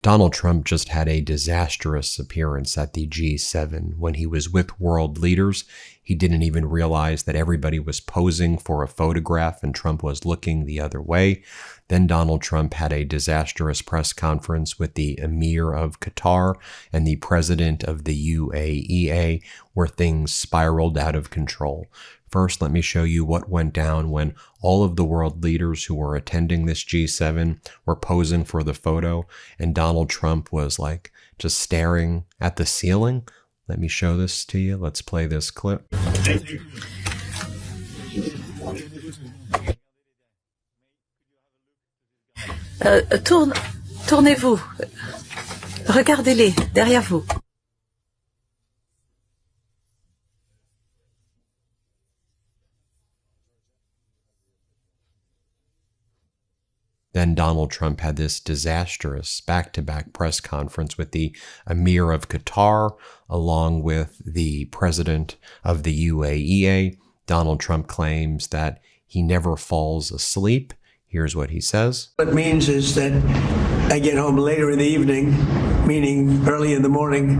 Donald Trump just had a disastrous appearance at the G7. When he was with world leaders, he didn't even realize that everybody was posing for a photograph and Trump was looking the other way. Then Donald Trump had a disastrous press conference with the Emir of Qatar and the president of the UAE, where things spiraled out of control. First, let me show you what went down when all of the world leaders who were attending this G7 were posing for the photo, and Donald Trump was like just staring at the ceiling. Let me show this to you. Let's play this clip. Tournez-vous. Regardez-les derrière vous. Then Donald Trump had this disastrous back-to-back press conference with the Emir of Qatar, along with the president of the UAE. Donald Trump claims that he never falls asleep. Here's what he says. What it means is that I get home later in the evening, meaning early in the morning,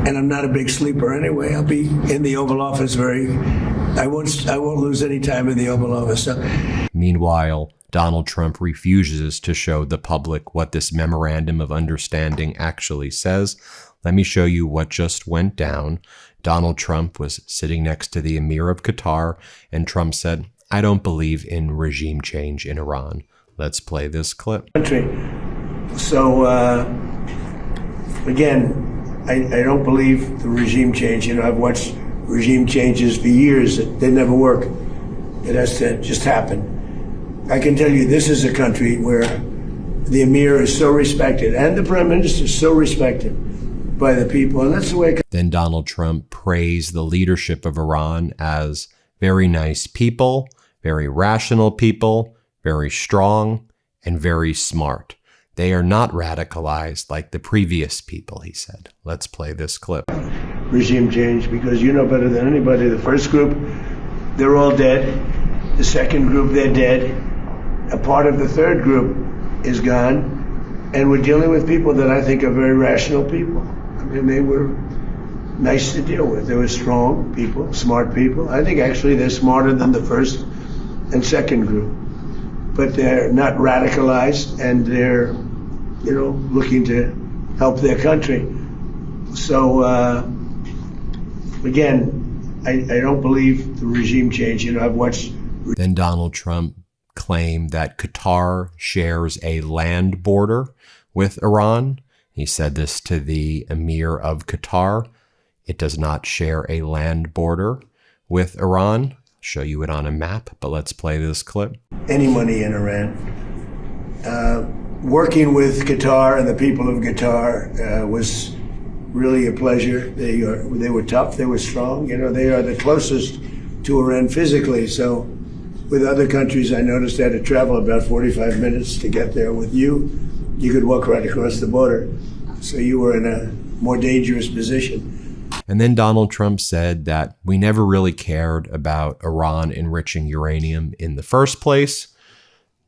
and I'm not a big sleeper anyway. I'll be in the Oval Office I won't lose any time in the Oval Office. Meanwhile, Donald Trump refuses to show the public what this memorandum of understanding actually says. Let me show you what just went down. Donald Trump was sitting next to the Emir of Qatar, and Trump said, "I don't believe in regime change in Iran." Let's play this clip. So, again, I don't believe the regime change. You know, I've watched regime changes for years. They never work. It has to just happen. I can tell you this is a country where the Emir is so respected and the Prime Minister is so respected by the people, and that's the way. Then Donald Trump praised the leadership of Iran as very nice people, very rational people, very strong, and very smart. They are not radicalized like the previous people, he said. Let's play this clip. Regime change, because you know better than anybody, the first group, they're all dead. The second group, they're dead. A part of the third group is gone. And we're dealing with people that I think are very rational people. I mean, they were nice to deal with. They were strong people, smart people. I think actually they're smarter than the first and second group. But they're not radicalized, and they're, you know, looking to help their country. So, again, I don't believe the regime change. You know, I've watched. Then Donald Trump claimed that Qatar shares a land border with Iran. He said this to the Emir of Qatar. It does not share a land border with Iran. I'll show you it on a map, but let's play this clip. Any money in Iran. Working with Qatar and the people of Qatar was really a pleasure. They were tough, they were strong. You know, they are the closest to Iran physically. So with other countries, I noticed I had to travel about 45 minutes to get there. With you, you could walk right across the border. So you were in a more dangerous position. And then Donald Trump said that we never really cared about Iran enriching uranium in the first place.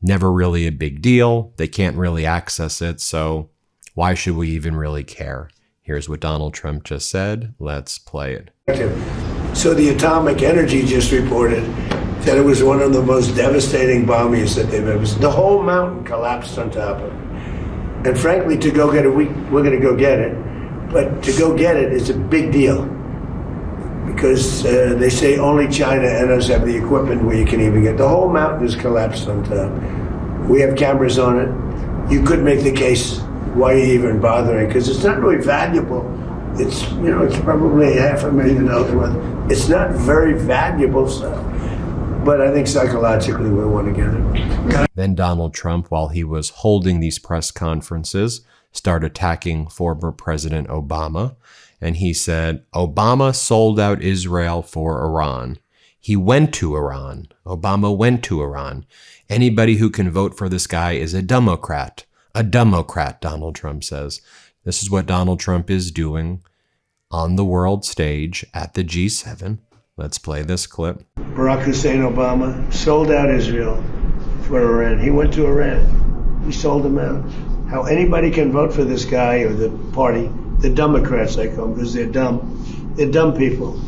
Never really a big deal. They can't really access it, so why should we even really care? Here's what Donald Trump just said. Let's play it. So the Atomic Energy just reported that it was one of the most devastating bombings that they've ever seen. The whole mountain collapsed on top of it. And frankly, to go get it, we're going to go get it. But to go get it is a big deal. Because they say only China and us have the equipment where you can even get. The whole mountain is collapsed on top. We have cameras on it. You could make the case why are you even bothering? Because it's not really valuable. It's, you know, it's probably $500,000 worth. It's not very valuable stuff. But I think psychologically we want to get it. Then Donald Trump, while he was holding these press conferences, started attacking former President Obama. And he said, Obama sold out Israel for Iran. He went to Iran. Obama went to Iran. Anybody who can vote for this guy is a Democrat. A Democrat, Donald Trump says. This is what Donald Trump is doing on the world stage at the G7. Let's play this clip. Barack Hussein Obama sold out Israel for Iran. He went to Iran. He sold them out. how anybody can vote for this guy or the party, the Democrats I call them, because they're dumb. They're dumb people.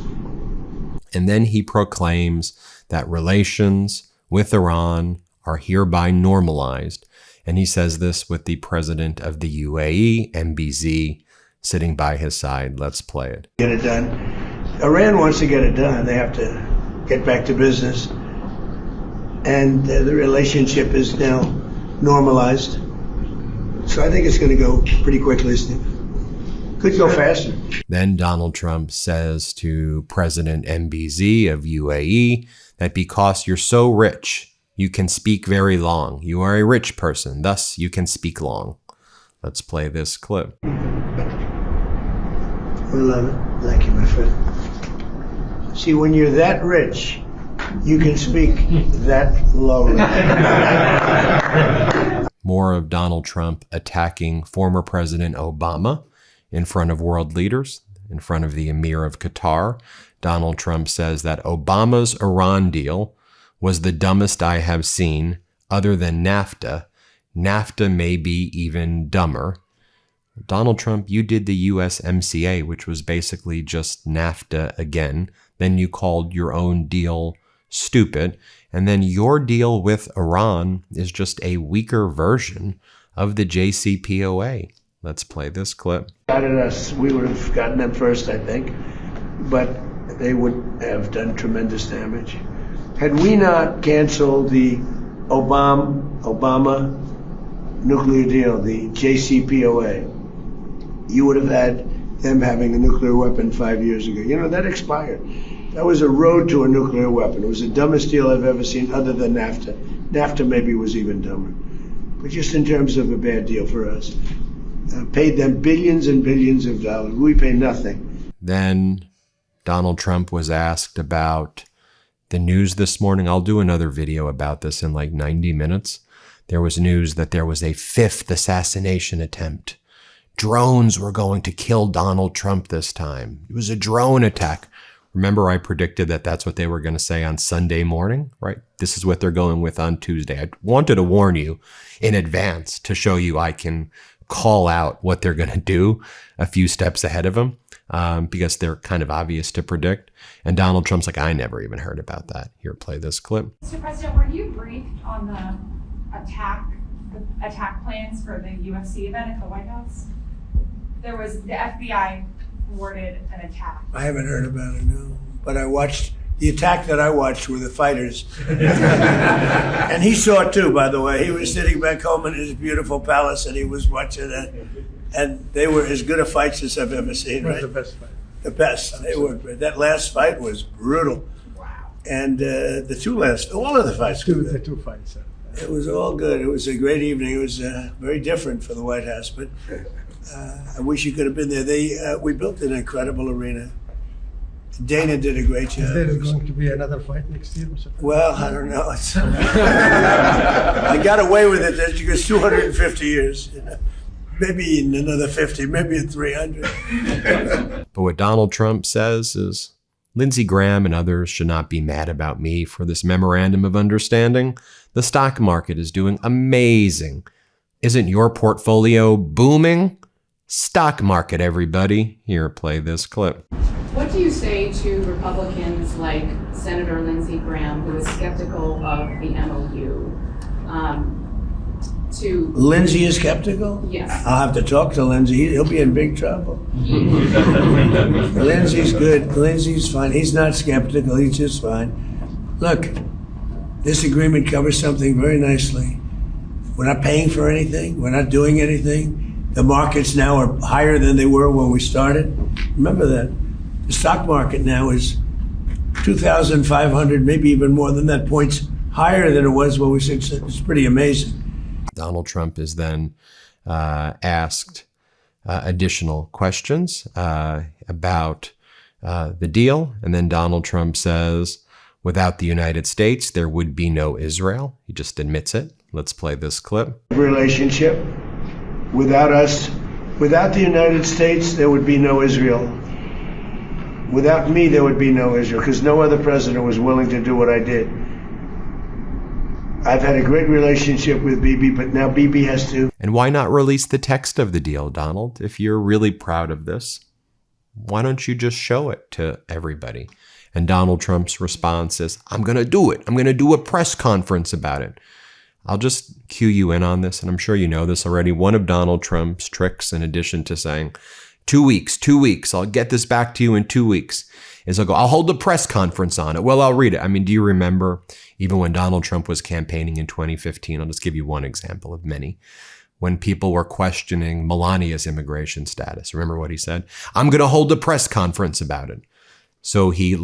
And then he proclaims that relations with Iran are hereby normalized. And he says this with the president of the UAE, MBZ, sitting by his side. Let's play it. Get it done. Iran wants to get it done. They have to get back to business. And the relationship is now normalized. So I think it's going to go pretty quickly, Steve. Could go faster. Then Donald Trump says to President MBZ of UAE that because you're so rich, you can speak very long. You are a rich person, thus you can speak long. Let's play this clip. We love it. Thank you, my friend. See, when you're that rich, you can speak that lowly. More of Donald Trump attacking former President Obama in front of world leaders, in front of the Emir of Qatar. Donald Trump says that Obama's Iran deal was the dumbest I have seen, other than NAFTA. NAFTA may be even dumber. Donald Trump, you did the USMCA, which was basically just NAFTA again. Then you called your own deal stupid. And then your deal with Iran is just a weaker version of the JCPOA. Let's play this clip. We would have gotten them first, I think, but they would have done tremendous damage. Had we not canceled the Obama nuclear deal, the JCPOA, you would have had them having a nuclear weapon 5 years ago. You know, that expired. That was a road to a nuclear weapon. It was the dumbest deal I've ever seen other than NAFTA. NAFTA maybe was even dumber. But just in terms of a bad deal for us. Paid them billions and billions of dollars. We pay nothing. Then Donald Trump was asked about the news this morning. I'll do another video about this in like 90 minutes. There was news that there was a 5th assassination attempt. Drones were going to kill Donald Trump this time. It was a drone attack. Remember, I predicted that that's what they were going to say on Sunday morning, right? This is what they're going with on Tuesday. I wanted to warn you in advance to show you I can call out what they're going to do a few steps ahead of them because they're kind of obvious to predict. And Donald Trump's like, I never even heard about that. Here, play this clip. Mr. President, were you briefed on the attack plans for the UFC event at the White House? There was the FBI thwarted an attack. I haven't heard about it, no. But I watched, the attack that I watched were the fighters. And he saw it too, by the way. He was sitting back home in his beautiful palace and he was watching it. And they were as good a fights as I've ever seen, right? The best fight. The best. They were. That last fight was brutal. Wow. And the all of the fights were good. The two fights. It was all good. It was a great evening. It was very different for the White House, but I wish you could have been there. We built an incredible arena. Dana did a great job. Is there going to be another fight next year, Mr. President? Well, I don't know. I got away with it because 250 years. You know. Maybe in another 50, maybe in 300. But what Donald Trump says is, Lindsey Graham and others should not be mad about me for this memorandum of understanding. The stock market is doing amazing. Isn't your portfolio booming? Stock market, everybody. Here, play this clip. What do you say to Republicans like Senator Lindsey Graham, who is skeptical of the MOU? Lindsey is skeptical? Yes. I'll have to talk to Lindsey. He'll be in big trouble. Lindsey's good. Lindsey's fine. He's not skeptical. He's just fine. Look, this agreement covers something very nicely. We're not paying for anything. We're not doing anything. The markets now are higher than they were when we started. Remember that. The stock market now is 2,500, maybe even more than that, points higher than it was when we said it's pretty amazing. Donald Trump is then asked additional questions about the deal. And then Donald Trump says, without the United States, there would be no Israel. He just admits it. Let's play this clip. Relationship. Without us, without the United States, there would be no Israel. Without me, there would be no Israel, because no other president was willing to do what I did. I've had a great relationship with Bibi, but now Bibi has to. And why not release the text of the deal, Donald? If you're really proud of this, why don't you just show it to everybody? And Donald Trump's response is, I'm going to do it. I'm going to do a press conference about it. I'll just cue you in on this, and I'm sure you know this already. One of Donald Trump's tricks, in addition to saying, 2 weeks, I'll get this back to you in 2 weeks, is I'll hold a press conference on it. Well, I'll read it. I mean, do you remember even when Donald Trump was campaigning in 2015? I'll just give you one example of many. When people were questioning Melania's immigration status, remember what he said? I'm going to hold a press conference about it. So he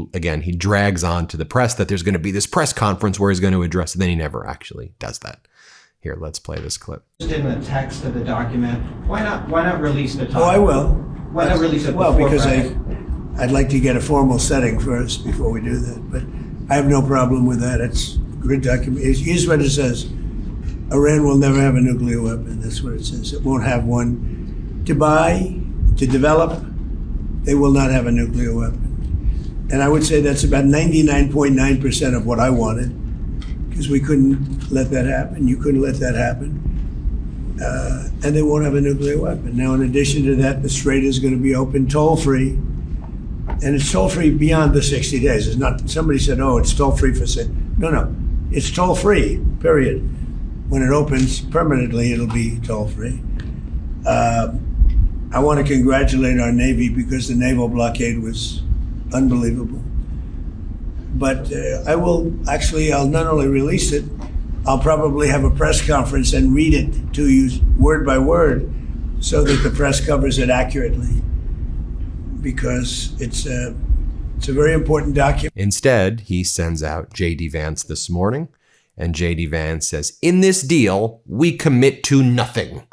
drags on to the press that there's going to be this press conference where he's going to address it. Then he never actually does that. Here, let's play this clip. Just in the text of the document, why not release the topic? Oh, I will. Why not release it Well, before because press? I'd like to get a formal setting first before we do that. But I have no problem with that. It's a good document. Here's what it says. Iran will never have a nuclear weapon. That's what it says. It won't have one to buy, to develop. They will not have a nuclear weapon. And I would say that's about 99.9% of what I wanted, because we couldn't let that happen. You couldn't let that happen. And they won't have a nuclear weapon. Now, in addition to that, the Strait is going to be open toll-free. And it's toll-free beyond the 60 days. It's not, somebody said, oh, it's toll-free for 6. No. It's toll-free, period. When it opens permanently, it'll be toll-free. I want to congratulate our Navy, because the naval blockade was unbelievable. But I'll not only release it, I'll probably have a press conference and read it to you word by word so that the press covers it accurately, because it's a very important document. Instead, he sends out J.D. Vance this morning, and J.D. Vance says, in this deal, we commit to nothing.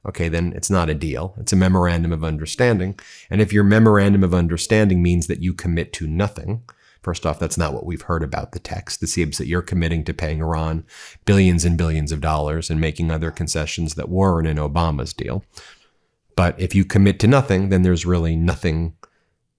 Okay, then it's not a deal. It's a memorandum of understanding. And if your memorandum of understanding means that you commit to nothing, first off, that's not what we've heard about the text. It seems that you're committing to paying Iran billions and billions of dollars and making other concessions that weren't in Obama's deal. But if you commit to nothing, then there's really nothing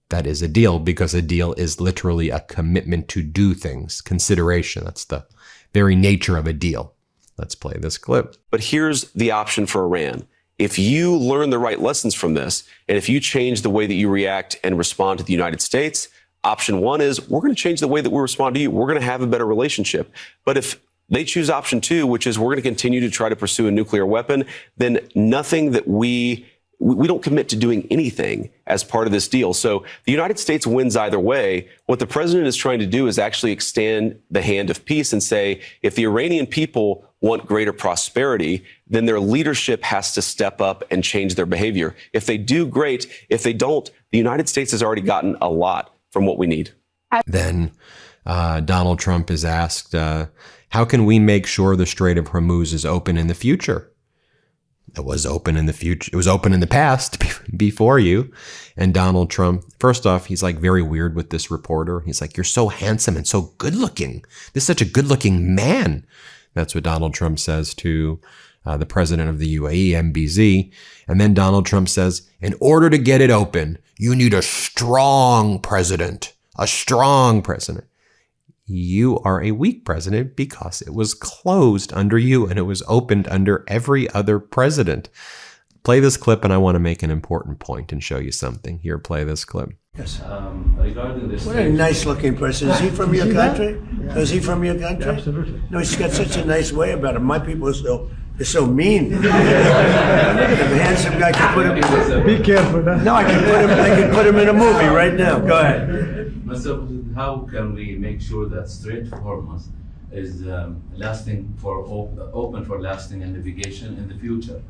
that is a deal, because a deal is literally a commitment to do things, consideration. That's the very nature of a deal. Let's play this clip. But here's the option for Iran. If you learn the right lessons from this, and if you change the way that you react and respond to the United States, option one is we're going to change the way that we respond to you. We're going to have a better relationship. But if they choose option two, which is we're going to continue to try to pursue a nuclear weapon, then nothing that we don't commit to doing anything as part of this deal. So the United States wins either way. What the president is trying to do is actually extend the hand of peace and say, if the Iranian people want greater prosperity, then their leadership has to step up and change their behavior. If they do, great. If they don't, the United States has already gotten a lot from what we need. Then Donald Trump is asked, how can we make sure the Strait of Hormuz is open in the future? It was open in the future. It was open in the past before you. And Donald Trump, first off, he's like very weird with this reporter. He's like, you're so handsome and so good looking. This is such a good looking man. That's what Donald Trump says to the president of the UAE, MBZ. And then Donald Trump says, in order to get it open, you need a strong president, a strong president. You are a weak president because it was closed under you and it was opened under every other president. Play this clip, and I want to make an important point and show you something. Here, play this clip. Yes. Regarding this, What a nice looking person. Is he from your See that? country? Yeah. Is he from your country? Absolutely. No, he's got such a nice way about him. My people are so mean. Look at him, a handsome guy. Can put him. Be careful. Huh? No, I can put him in a movie right now. Go ahead. Mr. How can we make sure that Strait of Hormuz is lasting for open for lasting and navigation in the future?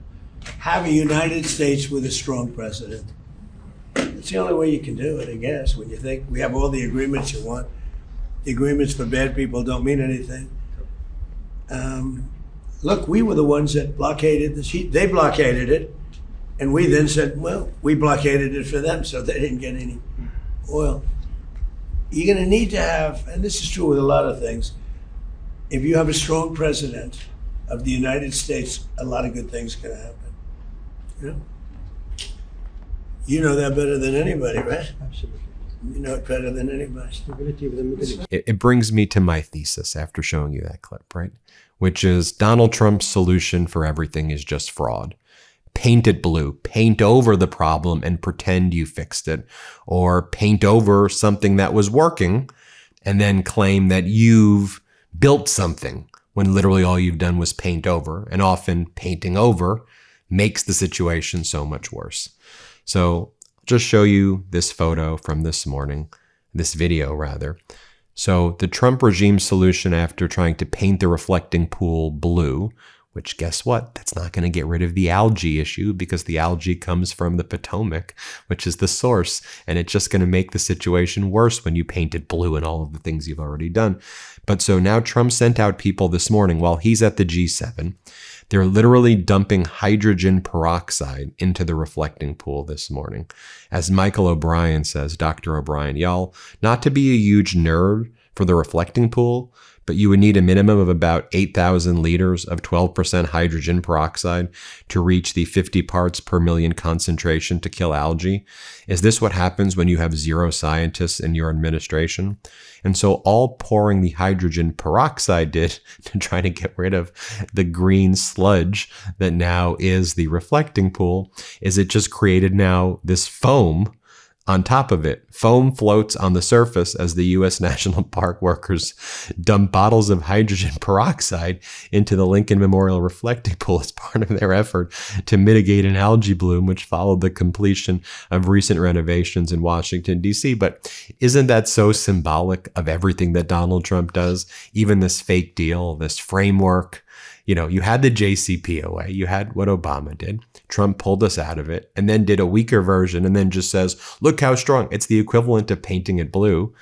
Have a United States with a strong president. It's the only way you can do it, I guess, when you think we have all the agreements you want. The agreements for bad people don't mean anything. Look, we were the ones that blockaded the sheet. They blockaded it, and we then said, well, we blockaded it for them, so they didn't get any oil. You're going to need to have, and this is true with a lot of things, if you have a strong president of the United States, a lot of good things can happen. You know that better than anybody, right? Absolutely. You know it better than anybody. Stability with the Middle East. It brings me to my thesis after showing you that clip, right? Which is Donald Trump's solution for everything is just fraud. Paint it blue, paint over the problem and pretend you fixed it, or paint over something that was working and then claim that you've built something when literally all you've done was paint over, and often painting over makes the situation so much worse. So I'll just show you this photo from this morning, this video rather. So the Trump regime solution after trying to paint the reflecting pool blue, which guess what? That's not going to get rid of the algae issue because the algae comes from the Potomac, which is the source. And it's just going to make the situation worse when you paint it blue and all of the things you've already done. But so now Trump sent out people this morning while he's at the G7. They're literally dumping hydrogen peroxide into the reflecting pool this morning. As Michael O'Brien says, Dr. O'Brien, y'all, not to be a huge nerd for the reflecting pool, but you would need a minimum of about 8,000 liters of 12% hydrogen peroxide to reach the 50 parts per million concentration to kill algae. Is this what happens when you have zero scientists in your administration? And so all pouring the hydrogen peroxide did to try to get rid of the green sludge that now is the reflecting pool is it just created now this foam on top of it. Foam floats on the surface as the U.S. National Park workers dump bottles of hydrogen peroxide into the Lincoln Memorial reflecting pool as part of their effort to mitigate an algae bloom, which followed the completion of recent renovations in Washington, D.C. But isn't that so symbolic of everything that Donald Trump does? Even this fake deal, this framework. You know, you had the JCPOA, you had what Obama did. Trump pulled us out of it and then did a weaker version and then just says, look how strong. It's the equivalent of painting it blue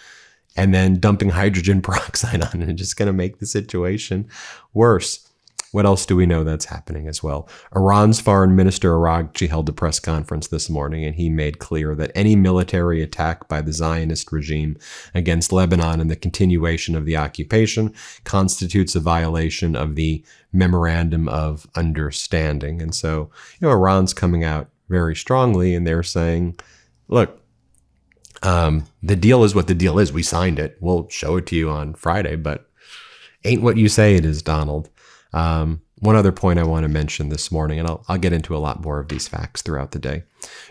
and then dumping hydrogen peroxide on it and just going to make the situation worse. What else do we know that's happening as well? Iran's foreign minister Araghchi held a press conference this morning, and he made clear that any military attack by the Zionist regime against Lebanon and the continuation of the occupation constitutes a violation of the Memorandum of Understanding. And so, Iran's coming out very strongly, and they're saying, look, the deal is what the deal is. We signed it. We'll show it to you on Friday, but ain't what you say it is, Donald. One other point I want to mention this morning, and I'll get into a lot more of these facts throughout the day.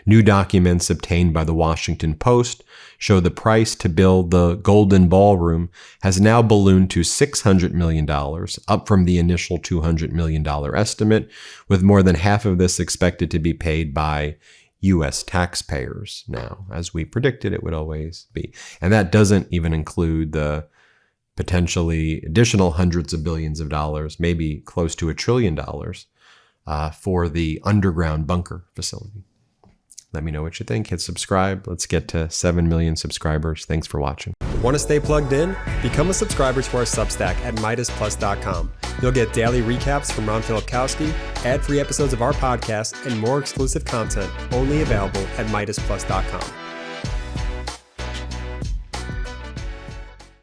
New documents obtained by the Washington Post show the price to build the Golden Ballroom has now ballooned to $600 million, up from the initial $200 million estimate, with more than half of this expected to be paid by U.S. taxpayers now, as we predicted it would always be. And that doesn't even include the potentially additional hundreds of billions of dollars, maybe close to $1 trillion for the underground bunker facility. Let me know what you think. Hit subscribe. Let's get to 7 million subscribers. Thanks for watching. Want to stay plugged in? Become a subscriber to our Substack at MeidasPlus.com. You'll get daily recaps from Ron Filipkowski, ad-free episodes of our podcast, and more exclusive content only available at MeidasPlus.com.